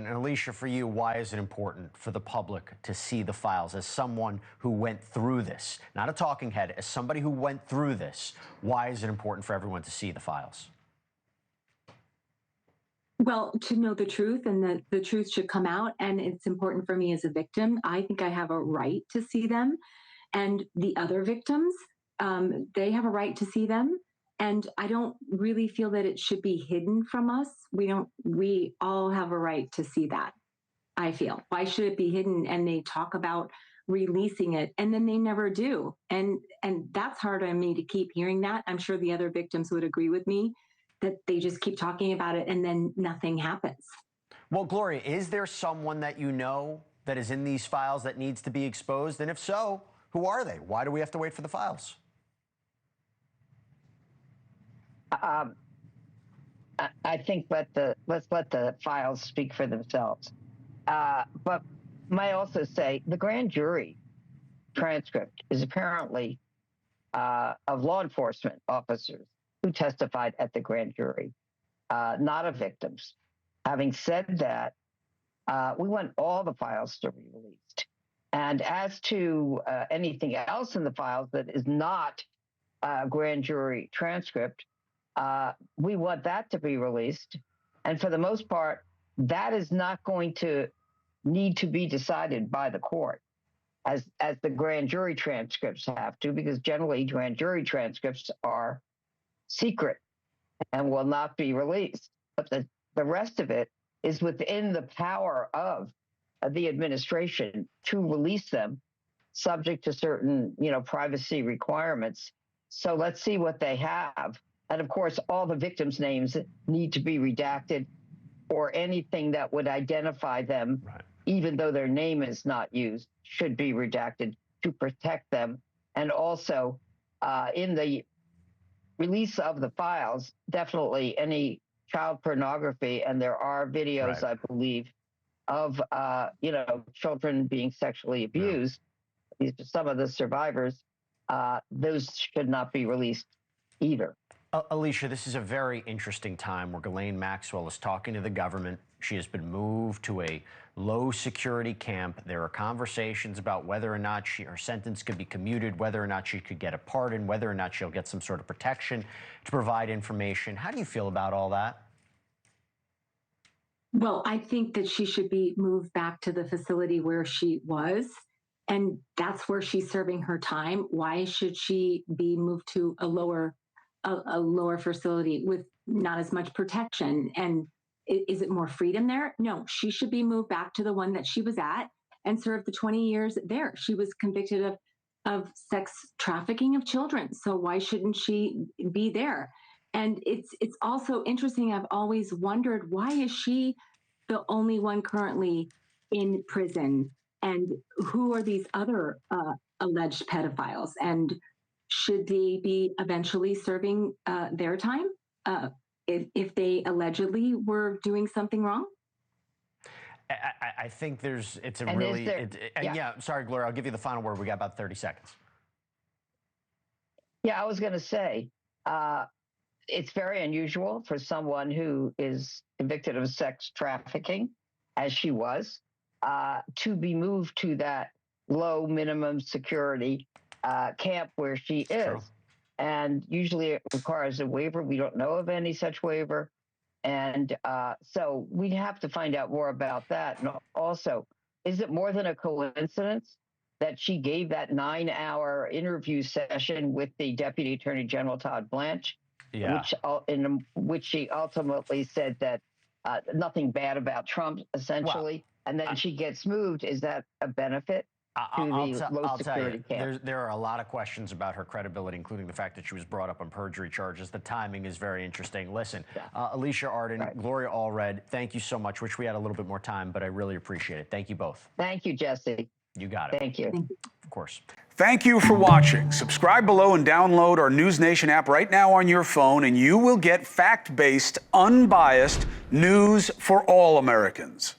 And Alicia, for you, why is it important for the public to see the files? As someone who went through this, not a talking head, as somebody who went through this, why is it important for everyone to see the files? Well, to know the truth, and the truth should come out. And it's important for me as a victim. I think I have a right to see them. And the other victims, they have a right to see them. And I don't really feel that it should be hidden from us. We all have a right to see that, I feel. Why should it be hidden? And they talk about releasing it and then they never do. And that's hard on me to keep hearing that. I'm sure the other victims would agree with me that they just keep talking about it and then nothing happens. Well, Gloria, is there someone that you know that is in these files that needs to be exposed? And if so, who are they? Why do we have to wait for the files? I think let's let the files speak for themselves. But might also say the grand jury transcript is apparently of law enforcement officers who testified at the grand jury, not of victims. Having said that, we want all the files to be released. And as to anything else in the files that is not a grand jury transcript, we want that to be released. And for the most part, that is not going to need to be decided by the court as the grand jury transcripts have to, because generally grand jury transcripts are secret and will not be released. But the rest of it is within the power of the administration to release them, subject to certain, privacy requirements. So let's see what they have. And of course, all the victims' names need to be redacted, or anything that would identify them, right, even though their name is not used, should be redacted to protect them. And also, in the release of the files, definitely any child pornography, and there are videos, right, I believe, of children being sexually abused. Yeah. These are some of the survivors. Those should not be released either. Alicia, this is a very interesting time where Ghislaine Maxwell is talking to the government. She has been moved to a low security camp. There are conversations about whether or not her sentence could be commuted, whether or not she could get a pardon, whether or not she'll get some sort of protection to provide information. How do you feel about all that? Well, I think that she should be moved back to the facility where she was, and that's where she's serving her time. Why should she be moved to a lower facility with not as much protection? And is it more freedom there? No, she should be moved back to the one that she was at and serve the 20 years there. She was convicted of sex trafficking of children. So why shouldn't she be there? And it's also interesting. I've always wondered, why is she the only one currently in prison? And who are these other alleged pedophiles? And should they be eventually serving their time if they allegedly were doing something wrong? I think it's a and really, yeah, sorry, Gloria, I'll give you the final word. We got about 30 seconds. Yeah, I was going to say, it's very unusual for someone who is convicted of sex trafficking, as she was, to be moved to that low minimum security camp where she is. True. And usually it requires a waiver. We don't know of any such waiver. And so we have to find out more about that. And also, is it more than a coincidence that she gave that 9-hour interview session with the Deputy Attorney General, Todd Blanche, yeah, in which she ultimately said that nothing bad about Trump, essentially, well, and then she gets moved? Is that a benefit? I'll tell you, there are a lot of questions about her credibility, including the fact that she was brought up on perjury charges. The timing is very interesting. Listen, Alicia Arden, right, Gloria Allred, thank you so much. Wish we had a little bit more time, but I really appreciate it. Thank you both. Thank you, Jesse. You got it. Thank you. Of course. Thank you for watching. Subscribe below and download our NewsNation app right now on your phone, and you will get fact-based, unbiased news for all Americans.